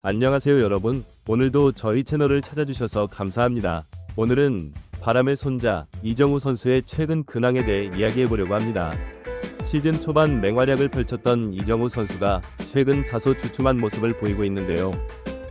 안녕하세요 여러분. 오늘도 저희 채널을 찾아주셔서 감사합니다. 오늘은 바람의 손자 이정우 선수의 최근 근황에 대해 이야기해보려고 합니다. 시즌 초반 맹활약을 펼쳤던 이정우 선수가 최근 다소 주춤한 모습을 보이고 있는데요.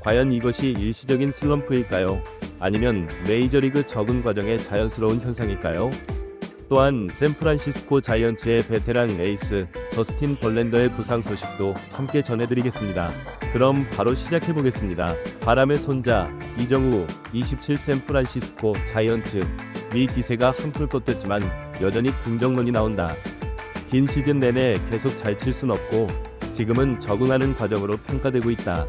과연 이것이 일시적인 슬럼프일까요? 아니면 메이저리그 적응 과정의 자연스러운 현상일까요? 또한 샌프란시스코 자이언츠의 베테랑 에이스 저스틴 벌랜더의 부상 소식도 함께 전해드리겠습니다. 그럼 바로 시작해보겠습니다. 바람의 손자 이정우 27 샌프란시스코 자이언츠 미 기세가 한풀 꺾였지만 여전히 긍정론이 나온다. 긴 시즌 내내 계속 잘 칠 순 없고 지금은 적응하는 과정으로 평가되고 있다.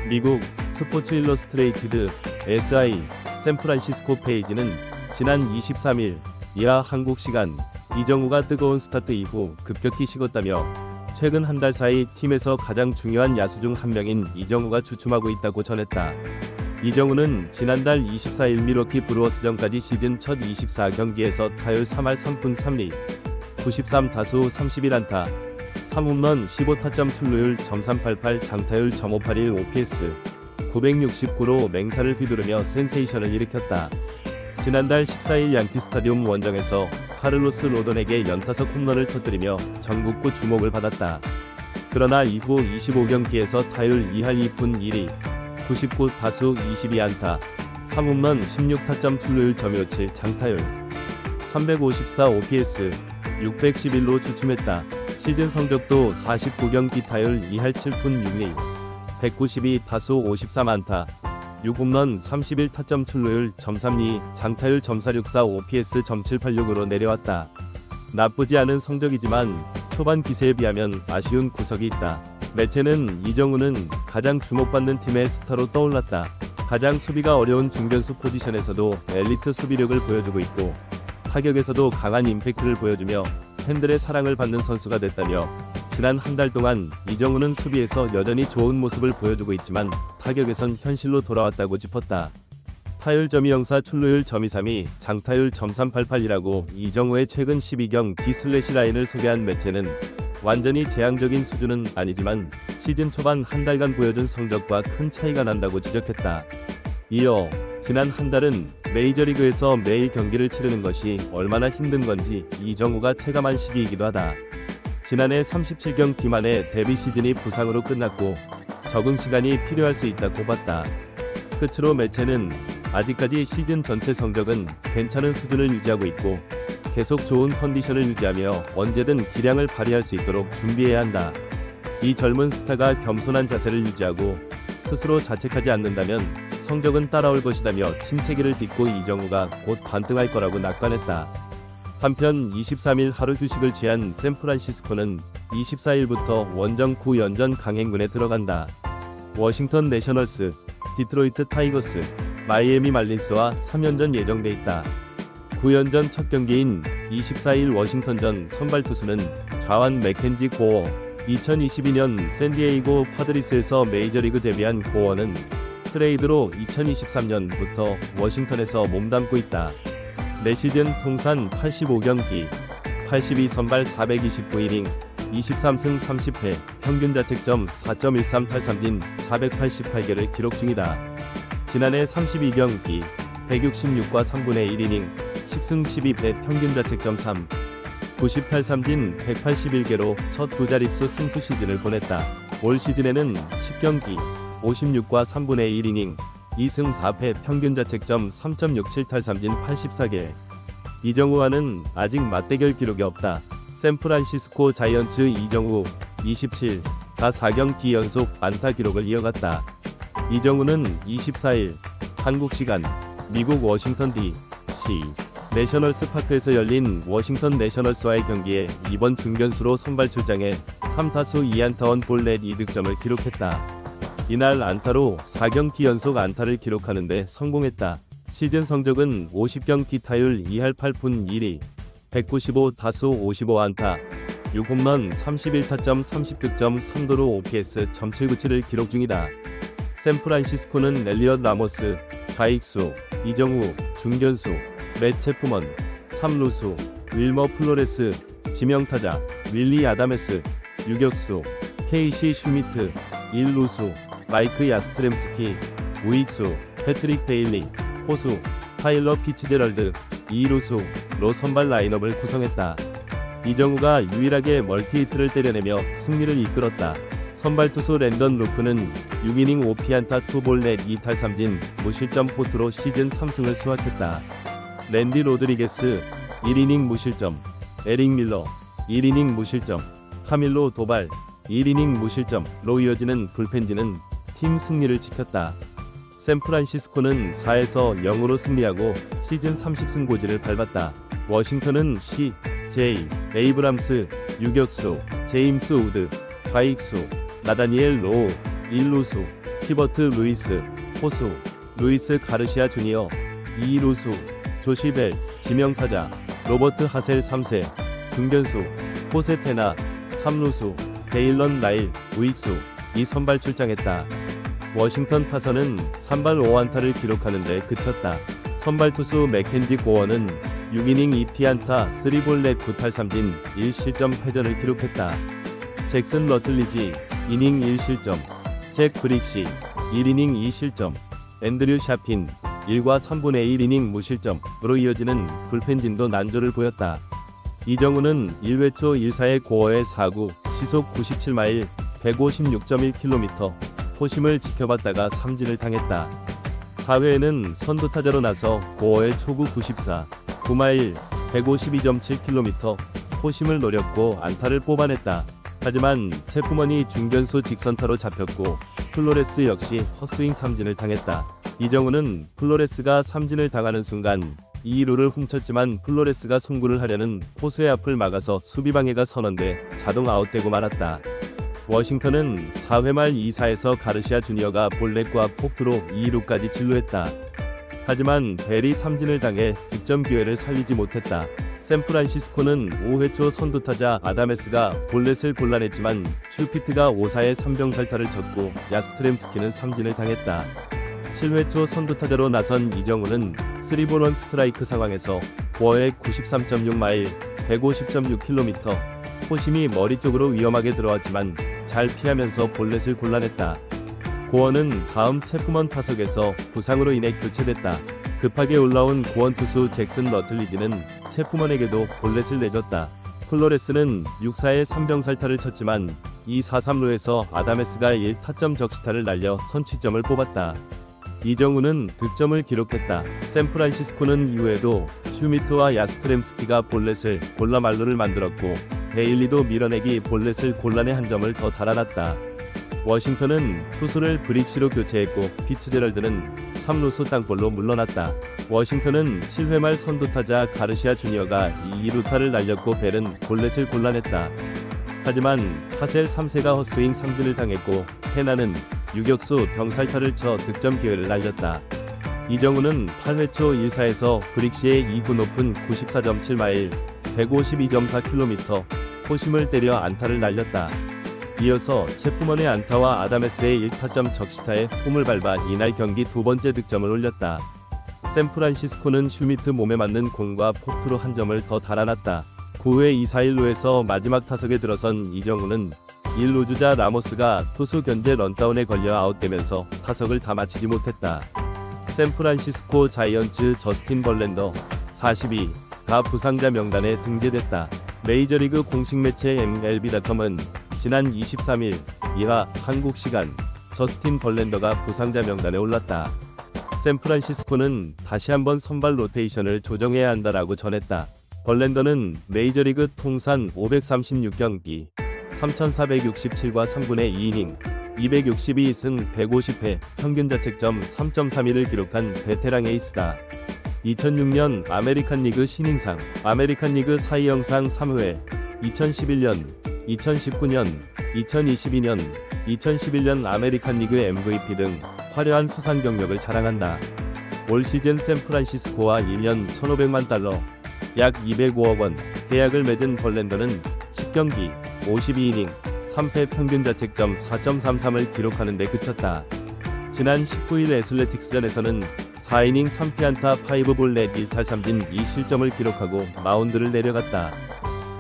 미국 스포츠 일러스트레이티드 SI 샌프란시스코 페이지는 지난 23일 이하 한국 시간 이정우가 뜨거운 스타트 이후 급격히 식었다며 최근 한 달 사이 팀에서 가장 중요한 야수 중 한 명인 이정우가 주춤하고 있다고 전했다. 이정우는 지난달 24일 밀워키 브루어스전까지 시즌 첫 24경기에서 타율 3할 3푼 3리 93타수 31안타 3홈런 15타점 출루율 .388 장타율 .581 OPS 969로 맹타를 휘두르며 센세이션을 일으켰다. 지난달 14일 양키 스타디움 원정에서 카를로스 로던에게 연타석 홈런을 터뜨리며 전국구 주목을 받았다. 그러나 이후 25경기에서 타율 2할 2푼 1리 99타수 22안타 3홈런 16타점 출루율 .257 장타율 354 OPS 611로 주춤했다. 시즌 성적도 49경기 타율 2할 7푼 6리 192타수 53안타 6홈런 31타점 출루율 .32 장타율 .464 OPS .786으로 내려왔다. 나쁘지 않은 성적이지만 초반 기세에 비하면 아쉬운 구석이 있다. 매체는 이정우는 가장 주목받는 팀의 스타로 떠올랐다. 가장 수비가 어려운 중견수 포지션에서도 엘리트 수비력을 보여주고 있고 타격에서도 강한 임팩트를 보여주며 팬들의 사랑을 받는 선수가 됐다며 지난 한 달 동안 이정우는 수비에서 여전히 좋은 모습을 보여주고 있지만 타격에선 현실로 돌아왔다고 짚었다. 타율 .204 출루율 .232 장타율 .388이라고 이정우의 최근 12경 D/ 라인을 소개한 매체는 완전히 재앙적인 수준은 아니지만 시즌 초반 한 달간 보여준 성적과 큰 차이가 난다고 지적했다. 이어 지난 한 달은 메이저리그에서 매일 경기를 치르는 것이 얼마나 힘든 건지 이정우가 체감한 시기이기도 하다. 지난해 37경기 만에 데뷔 시즌이 부상으로 끝났고 적응 시간이 필요할 수 있다고 봤다. 끝으로 매체는 아직까지 시즌 전체 성적은 괜찮은 수준을 유지하고 있고 계속 좋은 컨디션을 유지하며 언제든 기량을 발휘할 수 있도록 준비해야 한다. 이 젊은 스타가 겸손한 자세를 유지하고 스스로 자책하지 않는다면 성적은 따라올 것이다며 침체기를 딛고 이정우가 곧 반등할 거라고 낙관했다. 한편 23일 하루 휴식을 취한 샌프란시스코는 24일부터 원정 9연전 강행군에 들어간다. 워싱턴 내셔널스, 디트로이트 타이거스, 마이애미 말린스와 3연전 예정돼 있다. 9연전 첫 경기인 24일 워싱턴전 선발 투수는 좌완 맥켄지 고어. 2022년 샌디에이고 파드리스에서 메이저리그 데뷔한 고어는 트레이드로 2023년부터 워싱턴에서 몸담고 있다. 4시즌 통산 85경기, 82선발 429이닝, 23승 30패, 평균 자책점 4.13 탈삼진 488개를 기록 중이다. 지난해 32경기, 166과 3분의 1이닝, 10승 12패 평균 자책점 3, 90 탈삼진 181개로 첫 두 자릿수 승수 시즌을 보냈다. 올 시즌에는 10경기, 56과 3분의 1이닝, 2승 4패 평균 자책점 3.67 탈삼진 84개. 이정우와는 아직 맞대결 기록이 없다. 샌프란시스코 자이언츠 이정우 27가 4경기 연속 안타 기록을 이어갔다. 이정우는 24일 한국 시간 미국 워싱턴 D.C. 내셔널스 파크에서 열린 워싱턴 내셔널스와의 경기에 2번 중견수로 선발 출장해 3타수 2안타 1볼넷 2득점을 기록했다. 이날 안타로 4경기 연속 안타를 기록하는데 성공했다. 시즌 성적은 50경기 타율 2할 8푼 1리 195타수 55안타 6홈런 31타점 30득점 3도루 OPS .797을 기록 중이다. 샌프란시스코는 엘리엇 라모스, 좌익수, 이정우, 중견수, 맷 체프먼, 3루수, 윌머 플로레스, 지명타자, 윌리 아다메스, 유격수, 케이시 슈미트, 1루수, 마이크 야스트렘스키, 우익수, 패트릭 베일리, 포수, 타일러 피츠제럴드, 이루수로 선발 라인업을 구성했다. 이정우가 유일하게 멀티히트를 때려내며 승리를 이끌었다. 선발 투수 랜던 루프는 6이닝 5피안타 2볼 넷 2탈 3진 무실점 포트로 시즌 3승을 수확했다. 랜디 로드리게스 1이닝 무실점, 에릭 밀러 1이닝 무실점, 카밀로 도발 1이닝 무실점로 이어지는 불펜진은 팀 승리를 지켰다. 샌프란시스코는 4에서 0으로 승리하고 시즌 30승 고지를 밟았다. 워싱턴은 C.J. 에이브람스, 유격수, 제임스 우드, 좌익수, 나다니엘 로우, 1루수, 히버트 루이스, 포수, 루이스 가르시아 주니어, 2루수, 조시 벨, 지명타자, 로버트 하셀 3세, 중견수, 호세 테나, 3루수, 데일런 라일, 우익수, 이 선발 출장했다. 워싱턴 타선은 선발 5안타를 기록하는데 그쳤다. 선발 투수 맥켄지 고원은 6이닝 2피안타 3볼 넷 9탈 3진 1실점 패전을 기록했다. 잭슨 러틀리지 2이닝 1실점, 잭 브릭시 1이닝 2실점, 앤드류 샤핀 1과 3분의 1이닝 무실점으로 이어지는 불펜진도 난조를 보였다. 이정우는 1회 초 1사의 고어의 4구, 시속 97마일, 156.1km, 포심을 지켜봤다가 삼진을 당했다. 4회에는 선두타자로 나서 고어의 초구 94, 9마일, 152.7km, 포심을 노렸고 안타를 뽑아냈다. 하지만 체프먼이 중견수 직선타로 잡혔고 플로레스 역시 헛스윙 삼진을 당했다. 이정우는 플로레스가 삼진을 당하는 순간 2루를 훔쳤지만 플로레스가 송구를 하려는 포수의 앞을 막아서 수비방해가 선언돼 자동 아웃되고 말았다. 워싱턴은 4회 말 2사에서 가르시아 주니어가 볼넷과 폭투로 2루까지 진루했다. 하지만 벨이 삼진을 당해 득점 기회를 살리지 못했다. 샌프란시스코는 5회 초 선두타자 아다메스가 볼넷을 골라냈지만 슈피트가 5사에 3병살타를 쳤고 야스트렘스키는 삼진을 당했다. 7회 초 선두타자로 나선 이정우는 3볼 1 스트라이크 상황에서 고어의 93.6마일, 150.6km, 포심이 머리 쪽으로 위험하게 들어왔지만 잘 피하면서 볼넷을 골라냈다. 고어는 다음 체프먼 타석에서 부상으로 인해 교체됐다. 급하게 올라온 고원 투수 잭슨 러틀리지는 체프먼에게도 볼넷을 내줬다. 플로레스는 6사에 3병살타를 쳤지만 2-4-3루에서 아다메스가 1타점 적시타를 날려 선취점을 뽑았다. 이정우는 득점을 기록했다. 샌프란시스코는 이후에도 슈미트와 야스트렘스키가 볼넷을 골라 만루를 만들었고 베일리도 밀어내기 볼넷을 골라내 한 점을 더 달아났다. 워싱턴은 투수를 브릭시로 교체했고 피츠제럴드는 3루수 땅볼로 물러났다. 워싱턴은 7회 말 선두타자 가르시아 주니어가 2루타를 날렸고 벨은 볼넷을 골라냈다. 하지만 하셀 3세가 헛스윙 삼진을 당했고 테나는 유격수 병살타를 쳐 득점 기회를 날렸다. 이정우는 8회 초 1사에서 브릭시의 2구 높은 94.7마일, 152.4km, 포심을 때려 안타를 날렸다. 이어서 체프먼의 안타와 아다메스의 1타점 적시타에 홈을 밟아 이날 경기 두 번째 득점을 올렸다. 샌프란시스코는 슈미트 몸에 맞는 공과 폭투로 한 점을 더 달아났다. 9회 2-4-1루에서 마지막 타석에 들어선 이정우는 1루 주자 라모스가 투수 견제 런다운에 걸려 아웃되면서 타석을 다 마치지 못했다. 샌프란시스코 자이언츠 저스틴 벌랜더 42가 부상자 명단에 등재됐다. 메이저리그 공식 매체 MLB.com은 지난 23일 이하 한국 시간 저스틴 벌랜더가 부상자 명단에 올랐다. 샌프란시스코는 다시 한번 선발 로테이션을 조정해야 한다라고 전했다. 벌랜더는 메이저리그 통산 536경기 3,467과 3분의 2이닝 262승 150패 평균 자책점 3.31을 기록한 베테랑 에이스다. 2006년 아메리칸 리그 신인상, 아메리칸 리그 사이영상 3회, 2011년, 2019년, 2022년, 2011년 아메리칸 리그 MVP 등 화려한 수상 경력을 자랑한다. 올 시즌 샌프란시스코와 1년 1,500만 달러, 약 205억 원 계약을 맺은 벌랜더는 10경기, 52이닝, 3패 평균 자책점 4.33을 기록하는 데 그쳤다. 지난 19일 애슬레틱스전에서는 4이닝 3피안타 5볼 넷 1탈 3진 2실점을 기록하고 마운드를 내려갔다.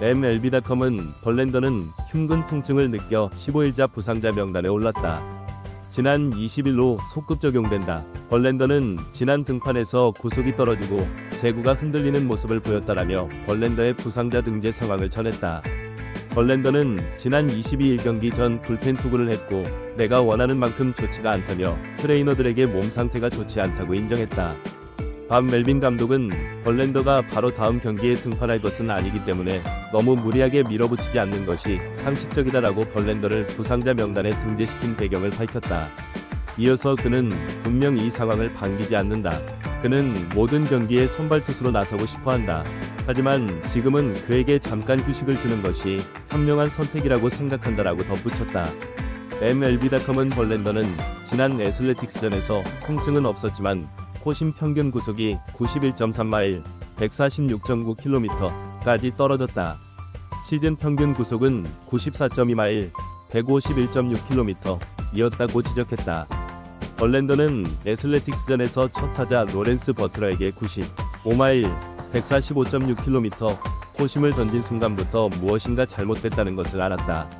MLB.com은 벌랜더는 흉근 통증을 느껴 15일자 부상자 명단에 올랐다. 지난 20일로 소급 적용된다. 벌랜더는 지난 등판에서 구속이 떨어지고 제구가 흔들리는 모습을 보였다라며 벌랜더의 부상자 등재 상황을 전했다. 벌랜더는 지난 22일 경기 전 불펜 투구를 했고 내가 원하는 만큼 좋지가 않다며 트레이너들에게 몸 상태가 좋지 않다고 인정했다. 밥 멜빈 감독은 벌랜더가 바로 다음 경기에 등판할 것은 아니기 때문에 너무 무리하게 밀어붙이지 않는 것이 상식적이다라고 벌랜더를 부상자 명단에 등재시킨 배경을 밝혔다. 이어서 그는 분명 이 상황을 반기지 않는다. 그는 모든 경기에 선발 투수로 나서고 싶어한다. 하지만 지금은 그에게 잠깐 휴식을 주는 것이 현명한 선택이라고 생각한다라고 덧붙였다. MLB.com은 벌랜더는 지난 애슬레틱스전에서 통증은 없었지만 호심 평균 구속이 91.3마일, 146.9km까지 떨어졌다. 시즌 평균 구속은 94.2마일, 151.6km이었다고 지적했다. 벌랜더는 애슬레틱스전에서 첫 타자 로렌스 버틀러에게 95마일, 145.6km 호심을 던진 순간부터 무엇인가 잘못됐다는 것을 알았다.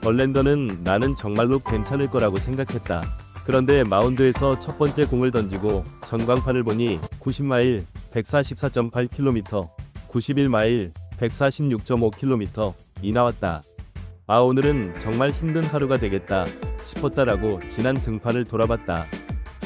벌랜더는 나는 정말로 괜찮을 거라고 생각했다. 그런데 마운드에서 첫 번째 공을 던지고 전광판을 보니 90마일, 144.8km, 91마일, 146.5km이 나왔다. 아, 오늘은 정말 힘든 하루가 되겠다 싶었다라고 지난 등판을 돌아봤다.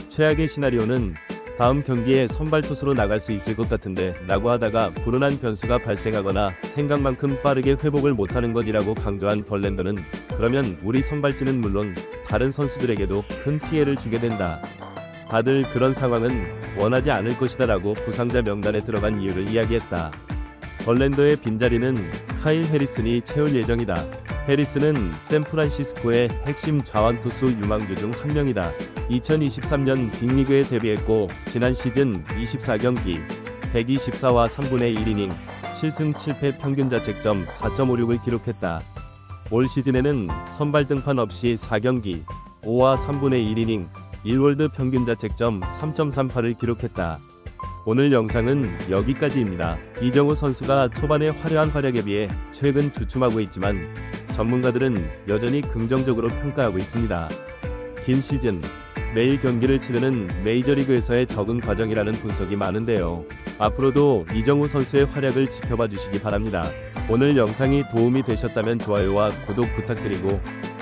최악의 시나리오는 다음 경기에 선발 투수로 나갈 수 있을 것 같은데 라고 하다가 불운한 변수가 발생하거나 생각만큼 빠르게 회복을 못하는 것이라고 강조한 벌랜더는 그러면 우리 선발진은 물론 다른 선수들에게도 큰 피해를 주게 된다. 다들 그런 상황은 원하지 않을 것이다 라고 부상자 명단에 들어간 이유를 이야기했다. 벌랜더의 빈자리는 카일 해리슨이 채울 예정이다. 해리슨은 샌프란시스코의 핵심 좌완투수 유망주 중 한 명이다. 2023년 빅리그에 데뷔했고 지난 시즌 24경기 124와 3분의 1이닝 7승 7패 평균 자책점 4.56을 기록했다. 올 시즌에는 선발 등판 없이 4경기 5와 3분의 1이닝 1월드 평균 자책점 3.38을 기록했다. 오늘 영상은 여기까지입니다. 이정우 선수가 초반의 화려한 활약에 비해 최근 주춤하고 있지만 전문가들은 여전히 긍정적으로 평가하고 있습니다. 긴 시즌, 매일 경기를 치르는 메이저리그에서의 적응 과정이라는 분석이 많은데요. 앞으로도 이정우 선수의 활약을 지켜봐 주시기 바랍니다. 오늘 영상이 도움이 되셨다면 좋아요와 구독 부탁드리고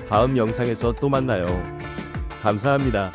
다음 영상에서 또 만나요. 감사합니다.